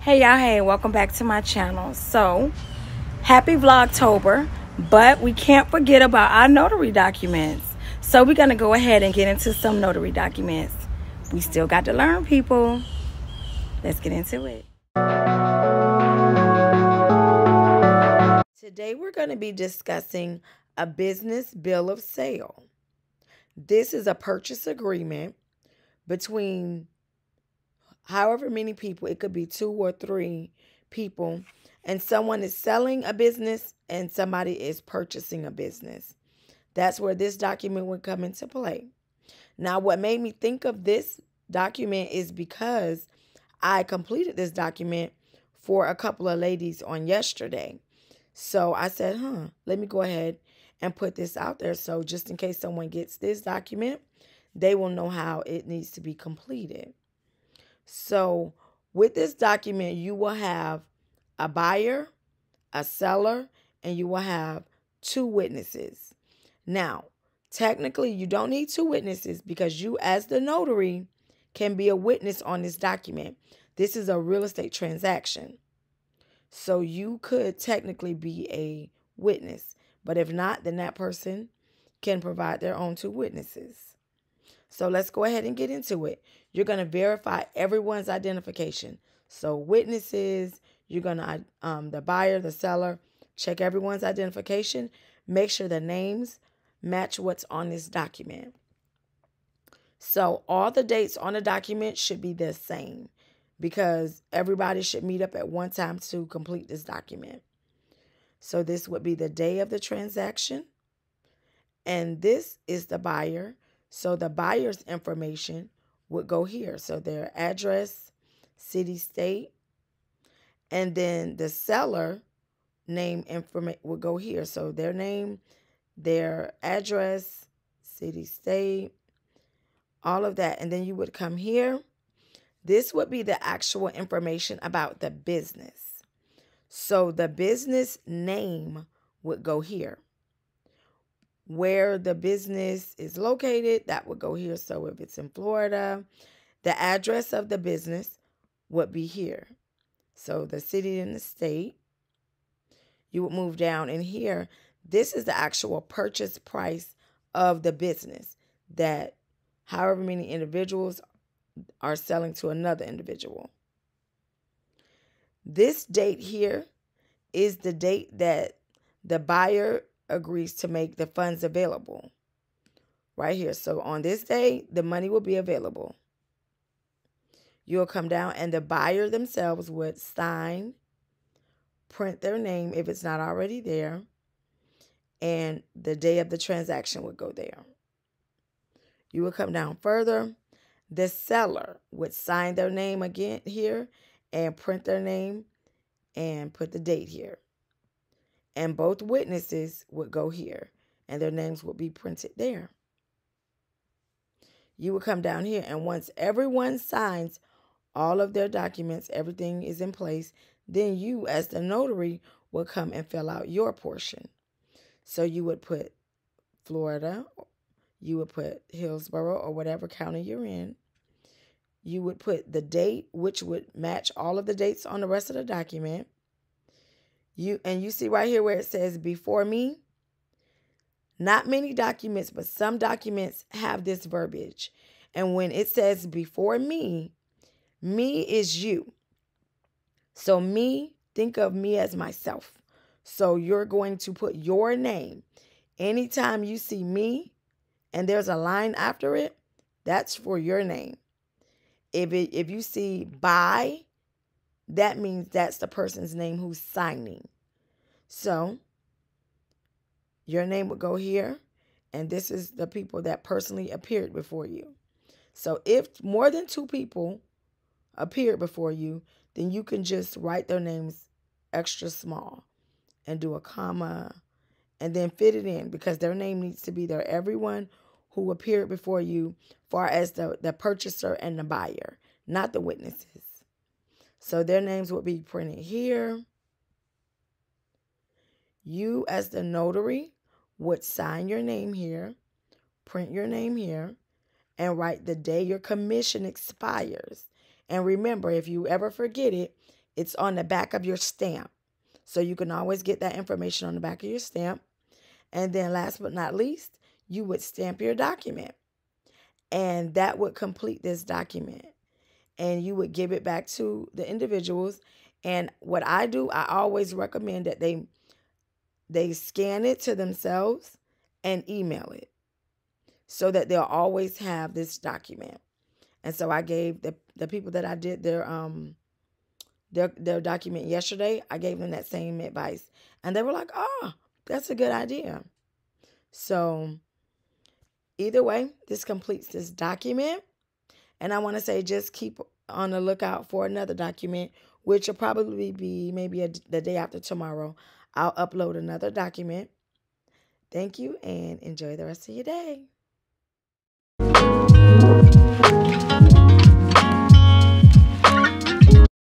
Hey y'all, hey, welcome back to my channel. So, happy Vlogtober, but we can't forget about our notary documents. So we're gonna go ahead and get into some notary documents. We still got to learn, people. Let's get into it. Today we're gonna be discussing a business bill of sale. This is a purchase agreement between however many people. It could be 2 or 3 people, and someone is selling a business and somebody is purchasing a business. That's where this document would come into play. Now, what made me think of this document is because I completed this document for a couple of ladies on yesterday. So I said, let me go ahead and put this out there. So just in case someone gets this document, they will know how it needs to be completed. So with this document, you will have a buyer, a seller, and you will have 2 witnesses. Now, technically, you don't need 2 witnesses because you, as the notary, can be a witness on this document. This is a real estate transaction. So you could technically be a witness. But if not, then that person can provide their own 2 witnesses. So let's go ahead and get into it. You're going to verify everyone's identification. So witnesses, you're going to, the buyer, the seller, check everyone's identification. Make sure the names match what's on this document. So all the dates on the document should be the same because everybody should meet up at one time to complete this document. So this would be the day of the transaction. And this is the buyer. So the buyer's information would go here. So their address, city, state, and then the seller name information would go here. So their name, their address, city, state, all of that. And then you would come here. This would be the actual information about the business. So the business name would go here. Where the business is located, that would go here. So if it's in Florida, the address of the business would be here. So the city and the state, you would move down in here. This is the actual purchase price of the business that however many individuals are selling to another individual. This date here is the date that the buyer agrees to make the funds available. Right here. So on this day, the money will be available. You'll come down and the buyer themselves would sign, print their name if it's not already there, and the day of the transaction would go there. You will come down further. The seller would sign their name again here and print their name and put the date here. And both witnesses would go here and their names would be printed there. You would come down here, and once everyone signs all of their documents, everything is in place, then you as the notary will come and fill out your portion. So you would put Florida, you would put Hillsborough or whatever county you're in. You would put the date, which would match all of the dates on the rest of the document. You see right here where it says before me. Not many documents, but some documents have this verbiage. And when it says before me, me is you. So me, think of me as myself. So you're going to put your name. Anytime you see me and there's a line after it, that's for your name. If you see by, that means that's the person's name who's signing. So your name would go here, and this is the people that personally appeared before you. So if more than 2 people appeared before you, then you can just write their names extra small and do a comma and then fit it in because their name needs to be there. Everyone who appeared before you, far as the purchaser and the buyer, not the witnesses. So their names would be printed here. You as the notary would sign your name here, print your name here, and write the day your commission expires. And remember, if you ever forget it, It's on the back of your stamp. So you can always get that information on the back of your stamp. And then last but not least, you would stamp your document. And that would complete this document. And you would give it back to the individuals. And what I do, I always recommend that they scan it to themselves and email it so that they'll always have this document. And so I gave the people that I did their document yesterday, I gave them that same advice. And they were like, oh, that's a good idea. So either way, this completes this document. And I want to say just keep on the lookout for another document, which will probably be maybe the day after tomorrow. I'll upload another document. Thank you and enjoy the rest of your day.